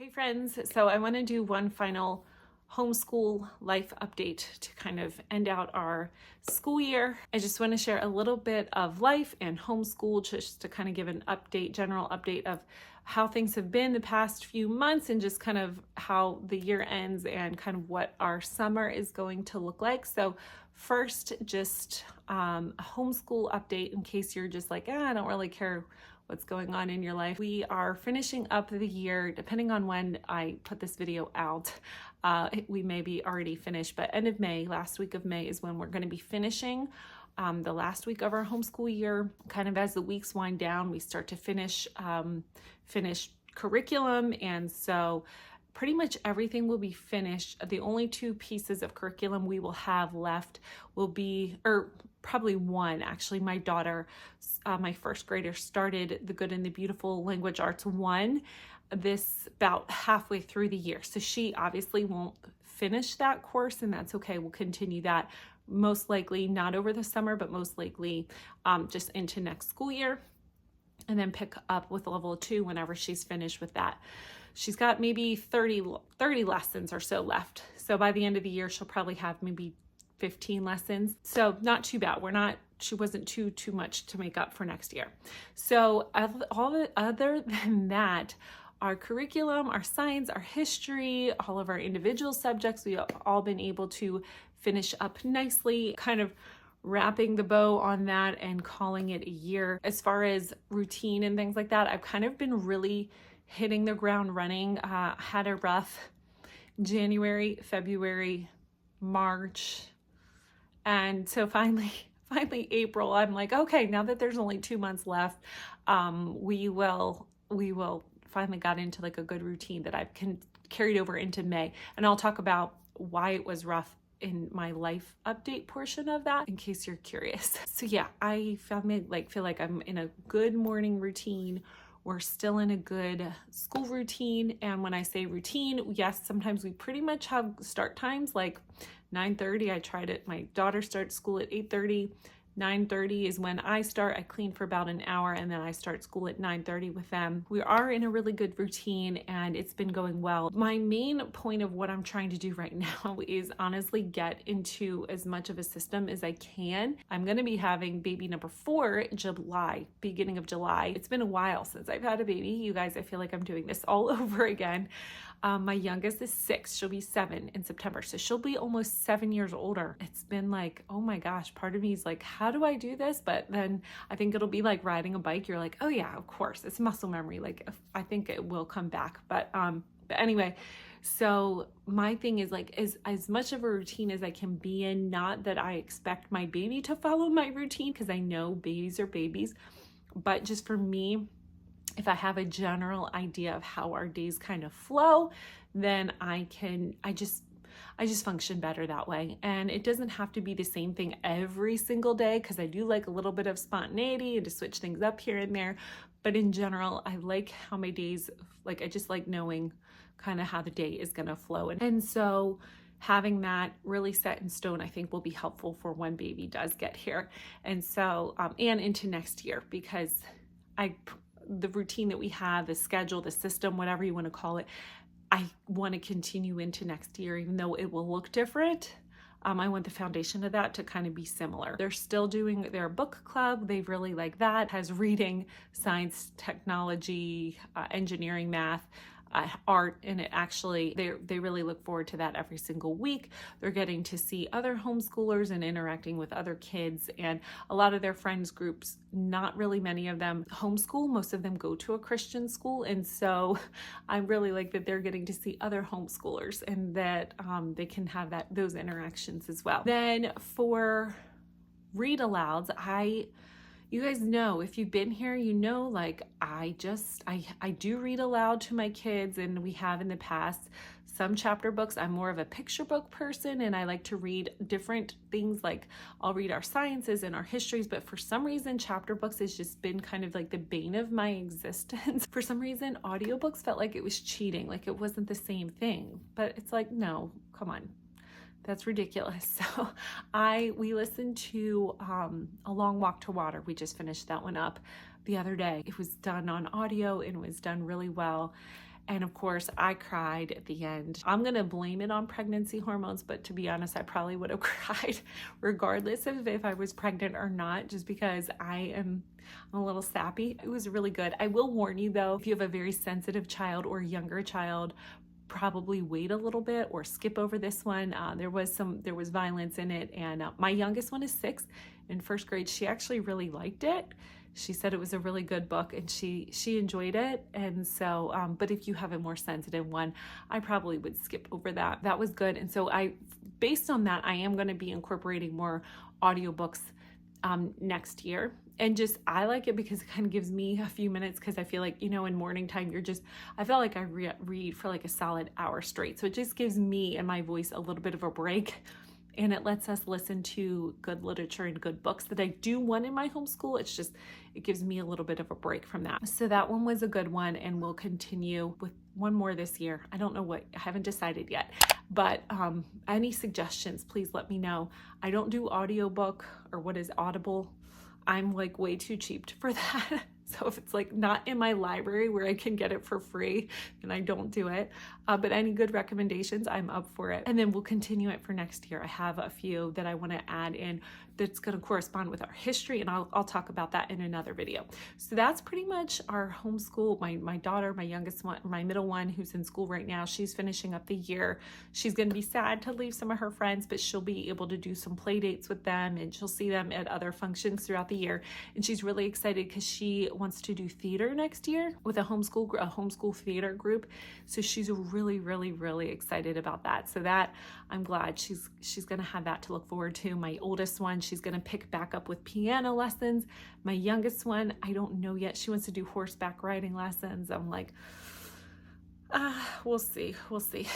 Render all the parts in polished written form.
Hey friends, so I want to do one final homeschool life update to kind of end out our school year. I just want to share a little bit of life and homeschool just to kind of give an update, general update of how things have been the past few months and just kind of how the year ends and kind of what our summer is going to look like. So first, just a homeschool update in case you're just like, I don't really care what's going on in your life. We are finishing up the year, depending on when I put this video out. We may be already finished, but end of May, last week of May is when we're going to be finishing the last week of our homeschool year. Kind of as the weeks wind down, we start to finish curriculum, and so pretty much everything will be finished. The only two pieces of curriculum we will have left will be, or probably one actually, my daughter, my first grader, started the Good and the Beautiful Language Arts 1 this about halfway through the year. So she obviously won't finish that course, and that's okay. We'll continue that most likely not over the summer, but most likely just into next school year, and then pick up with level 2 whenever she's finished with that. She's got maybe 30 lessons or so left. So by the end of the year, she'll probably have maybe 15 lessons. So not too bad. She wasn't too much to make up for next year. So other than that, our curriculum, our science, our history, all of our individual subjects, we've all been able to finish up nicely, kind of wrapping the bow on that and calling it a year. As far as routine and things like that, I've kind of been really hitting the ground running. Had a rough January, February, March, and so finally April, I'm like, okay, now that there's only 2 months left, we will finally got into like a good routine that I've carried over into May, and I'll talk about why it was rough in my life update portion of that in case you're curious. So yeah, I feel like I'm in a good morning routine. We're still in a good school routine. And when I say routine, yes, sometimes we pretty much have start times like 9:30. I tried it. My daughter starts school at 8:30. 9:30 is when I start. I clean for about an hour and then I start school at 9:30 with them. We are in a really good routine and it's been going well. My main point of what I'm trying to do right now is honestly get into as much of a system as I can. I'm going to be having baby number 4 July, beginning of July. It's been a while since I've had a baby. You guys, I feel like I'm doing this all over again. My youngest is 6. She'll be 7 in September. So she'll be almost 7 years older. It's been like, oh my gosh, part of me is like, how do I do this? But then I think it'll be like riding a bike. You're like, oh yeah, of course, it's muscle memory. Like I think it will come back. But anyway, so my thing is like, as much of a routine as I can be in, not that I expect my baby to follow my routine, because I know babies are babies, but just for me, if I have a general idea of how our days kind of flow, then I just function better that way. And it doesn't have to be the same thing every single day, because I do like a little bit of spontaneity and to switch things up here and there. But in general, I like how my days, like I just like knowing kind of how the day is going to flow. And so having that really set in stone, I think will be helpful for when baby does get here. And so, and into next year, because the routine that we have, the schedule, the system, whatever you want to call it, I want to continue into next year, even though it will look different. I want the foundation of that to kind of be similar. They're still doing their book club. They really like that. It has reading, science, technology, engineering, math, art, and it actually, they really look forward to that every single week. They're getting to see other homeschoolers and interacting with other kids, and a lot of their friends groups, not really many of them homeschool. Most of them go to a Christian school, and so I really like that they're getting to see other homeschoolers and that they can have those interactions as well. Then for read alouds, you guys know, if you've been here, you know, like I do read aloud to my kids, and we have in the past some chapter books. I'm more of a picture book person, and I like to read different things. Like I'll read our sciences and our histories, but for some reason, chapter books has just been kind of like the bane of my existence. For some reason, audiobooks felt like it was cheating, like it wasn't the same thing. But it's like, no, come on. That's ridiculous. So we listened to A Long Walk to Water. We just finished that one up the other day. It was done on audio and it was done really well. And of course, I cried at the end. I'm going to blame it on pregnancy hormones, but to be honest, I probably would have cried regardless of if I was pregnant or not, just because I'm a little sappy. It was really good. I will warn you though, if you have a very sensitive child or younger child, probably wait a little bit or skip over this one. There was violence in it, and my youngest one is 6 in first grade. She actually really liked it. She said it was a really good book, and she enjoyed it. And so, but if you have a more sensitive one, I probably would skip over that. That was good. And so based on that, I am going to be incorporating more audiobooks next year. And just, I like it because it kind of gives me a few minutes, because I feel like, in morning time, I feel like I read for like a solid hour straight. So it just gives me and my voice a little bit of a break, and it lets us listen to good literature and good books that I do want in my homeschool. It gives me a little bit of a break from that. So that one was a good one, and we'll continue with one more this year. I don't know what, I haven't decided yet, but any suggestions, please let me know. I don't do audiobook or what is Audible. I'm like way too cheap for that. So if it's like not in my library where I can get it for free, then I don't do it. But any good recommendations, I'm up for it. And then we'll continue it for next year. I have a few that I want to add in that's going to correspond with our history, and I'll talk about that in another video. So that's pretty much our homeschool. My daughter, my youngest one, my middle one, who's in school right now, she's finishing up the year. She's going to be sad to leave some of her friends, but she'll be able to do some play dates with them, and she'll see them at other functions throughout the year. And she's really excited because she wants to do theater next year with a homeschool theater group. So she's really, really, really excited about that. So that, I'm glad she's going to have that to look forward to. My oldest one, she's going to pick back up with piano lessons. My youngest one, I don't know yet. She wants to do horseback riding lessons. I'm like, we'll see. We'll see,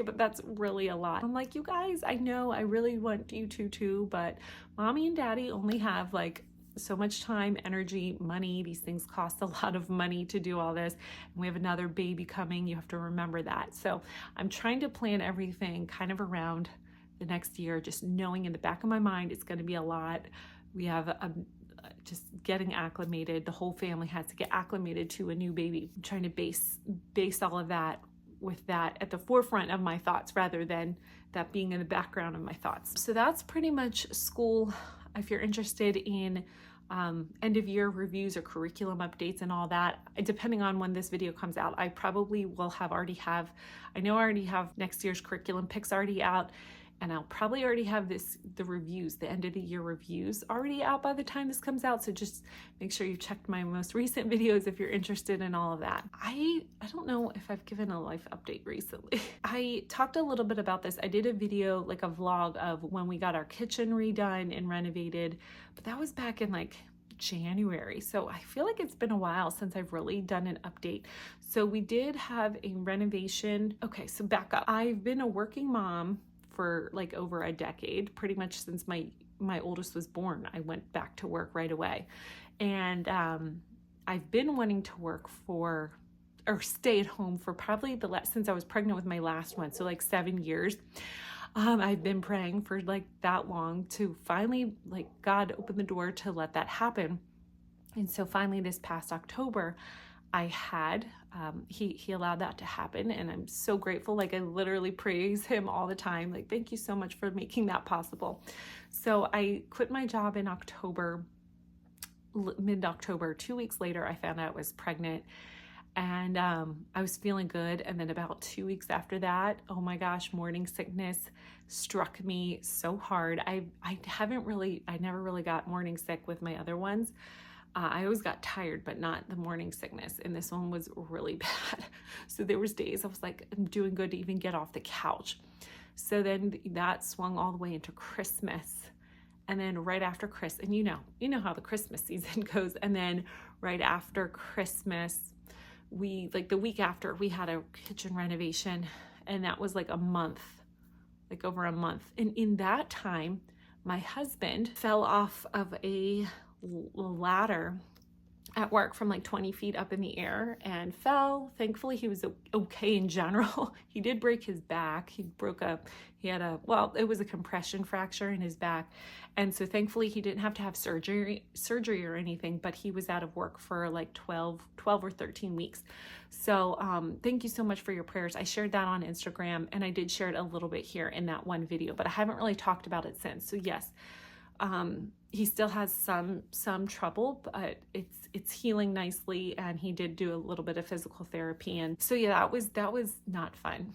but that's really a lot. I'm like, you guys, I know I really want you to too, but mommy and daddy only have like so much time, energy, money. These things cost a lot of money to do all this. And we have another baby coming. You have to remember that. So I'm trying to plan everything kind of around the next year, just knowing in the back of my mind, it's going to be a lot. We have just getting acclimated. The whole family has to get acclimated to a new baby. I'm trying to base all of that with that at the forefront of my thoughts rather than that being in the background of my thoughts. So that's pretty much school. If you're interested in end of year reviews or curriculum updates and all that, depending on when this video comes out, I probably will already have next year's curriculum picks already out, and I'll probably already have the reviews, the end of the year reviews already out by the time this comes out. So just make sure you checked my most recent videos if you're interested in all of that. I don't know if I've given a life update recently. I talked a little bit about this. I did a video, like a vlog of when we got our kitchen redone and renovated, but that was back in like January. So I feel like it's been a while since I've really done an update. So we did have a renovation. Okay, so back up. I've been a working mom for like over a decade, pretty much since my oldest was born. I went back to work right away. And I've been wanting to work or stay at home for probably since I was pregnant with my last one. So like 7 years. I've been praying for like that long to finally, like, God open the door to let that happen. And so finally this past October, I had, he allowed that to happen, and I'm so grateful. Like, I literally praise him all the time. Like, thank you so much for making that possible. So I quit my job in October, mid-October. 2 weeks later, I found out I was pregnant, and I was feeling good. And then about 2 weeks after that, oh my gosh, morning sickness struck me so hard. I never really got morning sick with my other ones. I always got tired, but not the morning sickness. And this one was really bad. So there was days I was like, I'm doing good to even get off the couch. So then that swung all the way into Christmas. And then right after Christmas, and you know how the Christmas season goes. And then right after Christmas, the week after, we had a kitchen renovation, and that was like a month, like over a month. And in that time, my husband fell off of a ladder at work from like 20 feet up in the air and fell. Thankfully, he was okay in general. He did break his back. He had a, well, it was a compression fracture in his back. And so thankfully he didn't have to have surgery or anything, but he was out of work for like 12 or 13 weeks. So thank you so much for your prayers. I shared that on Instagram, and I did share it a little bit here in that one video, but I haven't really talked about it since. So yes, he still has some trouble, but it's healing nicely, and he did do a little bit of physical therapy. And so yeah, that was not fun.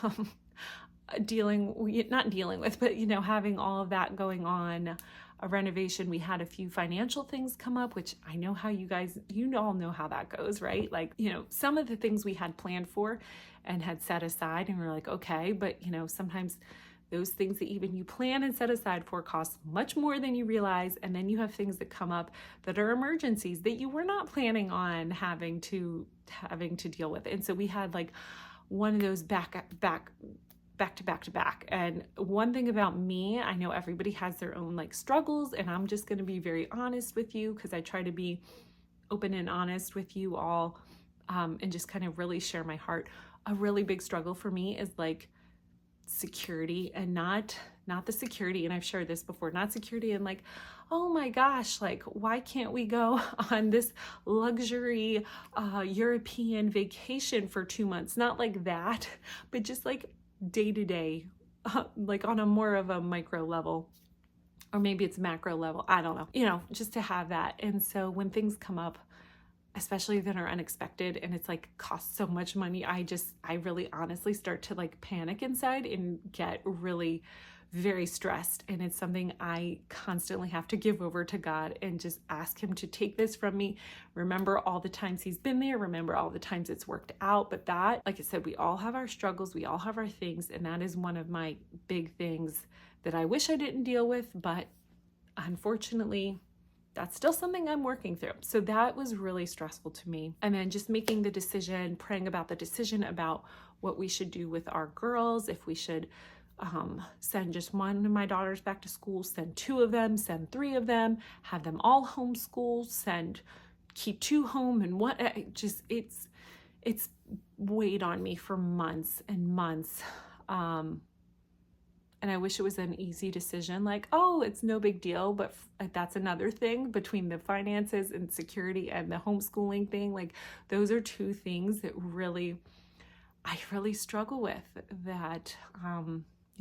Not dealing with, but having all of that going on, a renovation. We had a few financial things come up, which I know how you guys, all know how that goes, right? Like, some of the things we had planned for and had set aside, and we're like, okay, but sometimes those things that even you plan and set aside for cost much more than you realize. And then you have things that come up that are emergencies that you were not planning on having to deal with. And so we had like one of those back to back. And one thing about me, I know everybody has their own like struggles, and I'm just going to be very honest with you, because I try to be open and honest with you all, and just kind of really share my heart. A really big struggle for me is like security, and not the security, and I've shared this before, not security and like, oh my gosh, like why can't we go on this luxury European vacation for 2 months? Not like that, but just like day to day, like on a more of a micro level, or maybe it's macro level, I don't know, just to have that. And so when things come up, especially that are unexpected, and it's like costs so much money, I really honestly start to like panic inside and get really very stressed. And it's something I constantly have to give over to God and just ask him to take this from me. Remember all the times he's been there, remember all the times it's worked out. But that, like I said, we all have our struggles, we all have our things, and that is one of my big things that I wish I didn't deal with, but unfortunately that's still something I'm working through. So that was really stressful to me. And then just making the decision, praying about the decision about what we should do with our girls, if we should send just one of my daughters back to school, send 2 of them, send 3 of them, have them all homeschool, keep 2 home, and what, it's weighed on me for months and months. And I wish it was an easy decision, like, oh, it's no big deal. But that's another thing between the finances and security and the homeschooling thing. Like, those are 2 things that I really struggle with, that,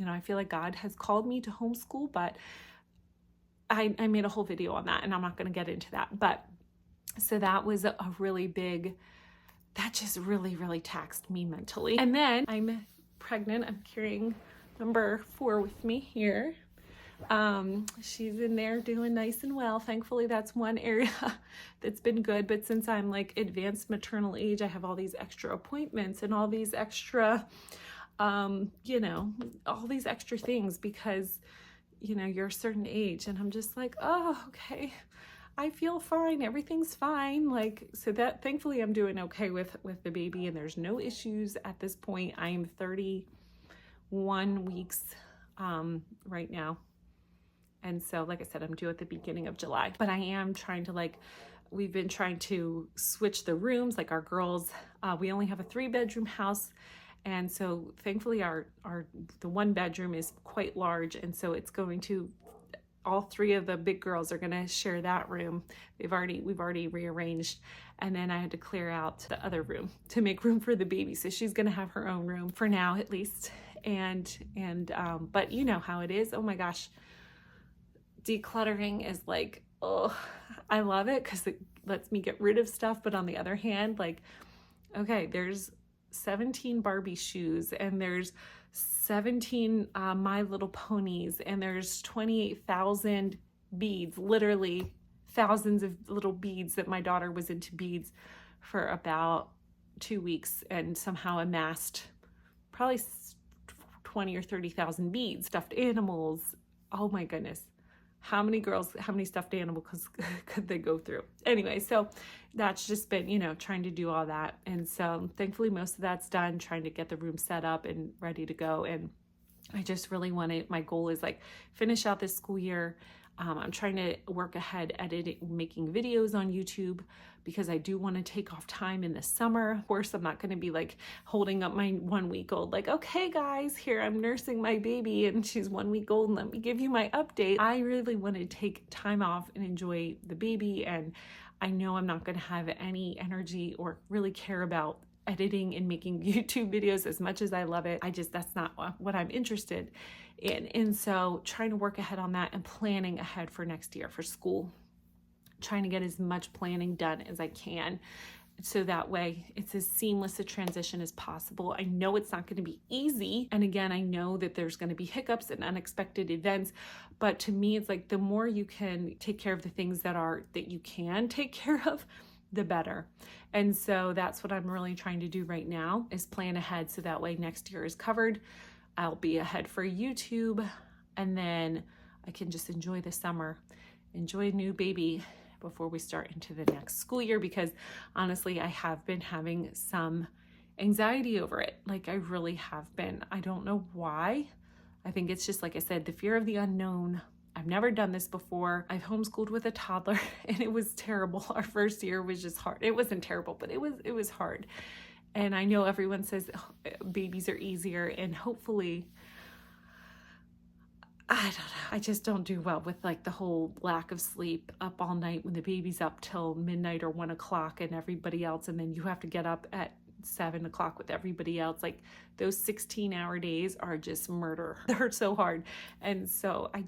I feel like God has called me to homeschool, but I made a whole video on that, and I'm not going to get into that. But so that was a really big, that just really, really taxed me mentally. And then I'm pregnant. I'm carrying number 4 with me here. She's in there doing nice and well. Thankfully, that's one area that's been good. But since I'm like advanced maternal age, I have all these extra appointments and all these extra, all these extra things, because, you're a certain age, and I'm just like, oh, okay, I feel fine. Everything's fine. Like, so that thankfully I'm doing okay with the baby, and there's no issues at this point. I am 31 weeks right now. And so, like I said, I'm due at the beginning of July, but I am trying to we've been trying to switch the rooms. Like our girls, we only have a 3-bedroom house. And so thankfully the 1 bedroom is quite large. And so it's going to, all 3 of the big girls are going to share that room. We've already rearranged. And then I had to clear out the other room to make room for the baby. So she's going to have her own room for now, at least. But you know how it is. Oh my gosh. Decluttering is like, oh, I love it because it lets me get rid of stuff. But on the other hand, like, okay, there's 17 Barbie shoes, and there's 17 My Little Ponies, and there's 28,000 beads, literally thousands of little beads, that my daughter was into beads for about 2 weeks and somehow amassed probably 20 or 30,000 beads, stuffed animals. Oh my goodness. How many stuffed animals could they go through? Anyway, so that's just been, trying to do all that. And so thankfully most of that's done, trying to get the room set up and ready to go. And I just really my goal is like finish out this school year, I'm trying to work ahead editing, making videos on YouTube, because I do want to take off time in the summer. Of course, I'm not going to be like holding up my 1 week old, like, okay guys, here I'm nursing my baby and she's 1 week old and let me give you my update. I really want to take time off and enjoy the baby, and I know I'm not going to have any energy or really care about editing and making YouTube videos as much as I love it. That's not what I'm interested in. And so trying to work ahead on that and planning ahead for next year for school, trying to get as much planning done as I can, so that way it's as seamless a transition as possible. I know it's not going to be easy. And again, I know that there's going to be hiccups and unexpected events, but to me, it's like the more you can take care of the things that you can take care of, the better. And so that's what I'm really trying to do right now, is plan ahead, so that way next year is covered. I'll be ahead for YouTube, and then I can just enjoy the summer, enjoy a new baby before we start into the next school year, because honestly, I have been having some anxiety over it. Like, I really have been. I don't know why. I think it's just, like I said, the fear of the unknown. I've never done this before. I've homeschooled with a toddler and it was terrible. Our first year was just hard. It wasn't terrible, but it was hard. And I know everyone says babies are easier, and hopefully, I don't know, I just don't do well with like the whole lack of sleep, up all night when the baby's up till midnight or 1 o'clock and everybody else, and then you have to get up at 7 o'clock with everybody else. Like, those 16-hour days are just murder. They're so hard. And so I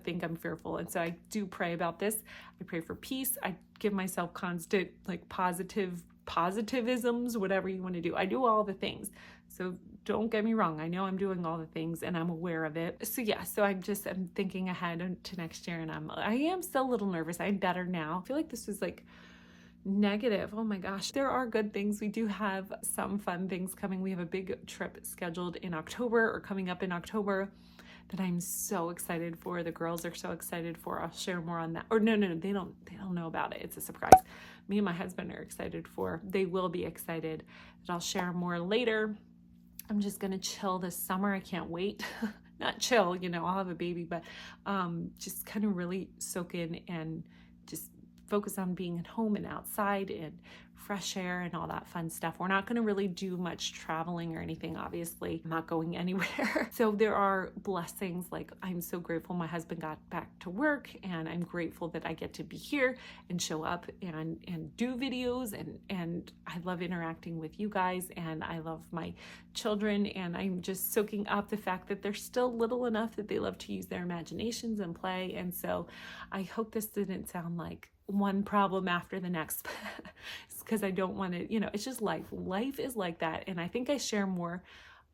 think I'm fearful. And so I do pray about this. I pray for peace. I give myself constant like positivisms, whatever you want to do. I do all the things. So don't get me wrong. I know I'm doing all the things and I'm aware of it. So yeah, so I'm thinking ahead to next year, and I am still a little nervous. I'm better now. I feel like this was like negative. Oh my gosh, there are good things. We do have some fun things coming. We have a big trip scheduled in October, or coming up in October, that I'm so excited for. The girls are so excited for. I'll share more on that. Or no, they don't know about it. It's a surprise. Me and my husband are excited for. They will be excited. But I'll share more later. I'm just gonna chill this summer. I can't wait. Not chill, I'll have a baby, but just kind of really soak in and just focus on being at home and outside and fresh air and all that fun stuff. We're not going to really do much traveling or anything, obviously. I'm not going anywhere. So there are blessings. Like, I'm so grateful my husband got back to work, and I'm grateful that I get to be here and show up and do videos, and I love interacting with you guys, and I love my children, and I'm just soaking up the fact that they're still little enough that they love to use their imaginations and play. And so I hope this didn't sound like one problem after the next, because I don't want to, it's just life. Life is like that. And I think I share more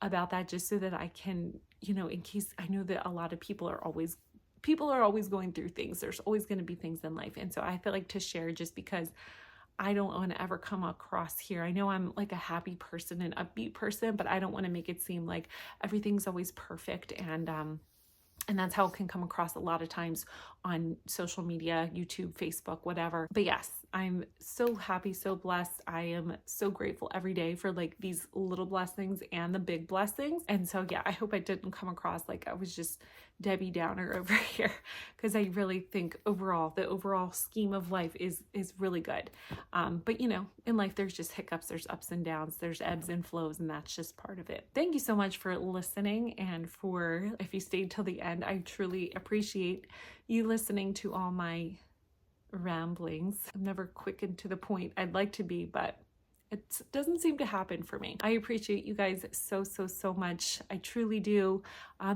about that just so that I can, in case, I know that a lot of people are always going through things. There's always going to be things in life. And so I feel like to share, just because I don't want to ever come across here. I know I'm like a happy person and upbeat person, but I don't want to make it seem like everything's always perfect. And that's how it can come across a lot of times on social media, YouTube, Facebook, whatever. But yes, I'm so happy, so blessed. I am so grateful every day for like these little blessings and the big blessings. And so yeah, I hope I didn't come across like I was just Debbie Downer over here, because I really think the overall scheme of life is really good. But in life, there's just hiccups, there's ups and downs, there's ebbs and flows, and that's just part of it. Thank you so much for listening, and if you stayed till the end, I truly appreciate you listening to all my ramblings. I'm never quick and to the point. I'd like to be, but it doesn't seem to happen for me. I appreciate you guys so much. I truly do.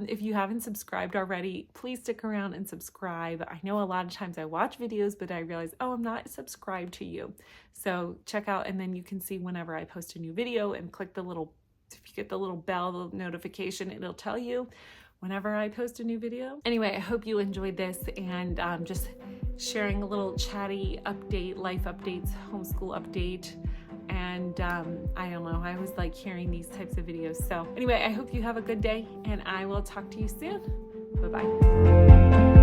If you haven't subscribed already, please stick around and subscribe. I know a lot of times I watch videos, but I realize, I'm not subscribed to you. So check out, and then you can see whenever I post a new video, and click if you get the little bell, the notification, it'll tell you whenever I post a new video. Anyway, I hope you enjoyed this, and just sharing a little chatty update, life updates, homeschool update. And I don't know, I always like hearing these types of videos. So anyway, I hope you have a good day, and I will talk to you soon. Bye-bye.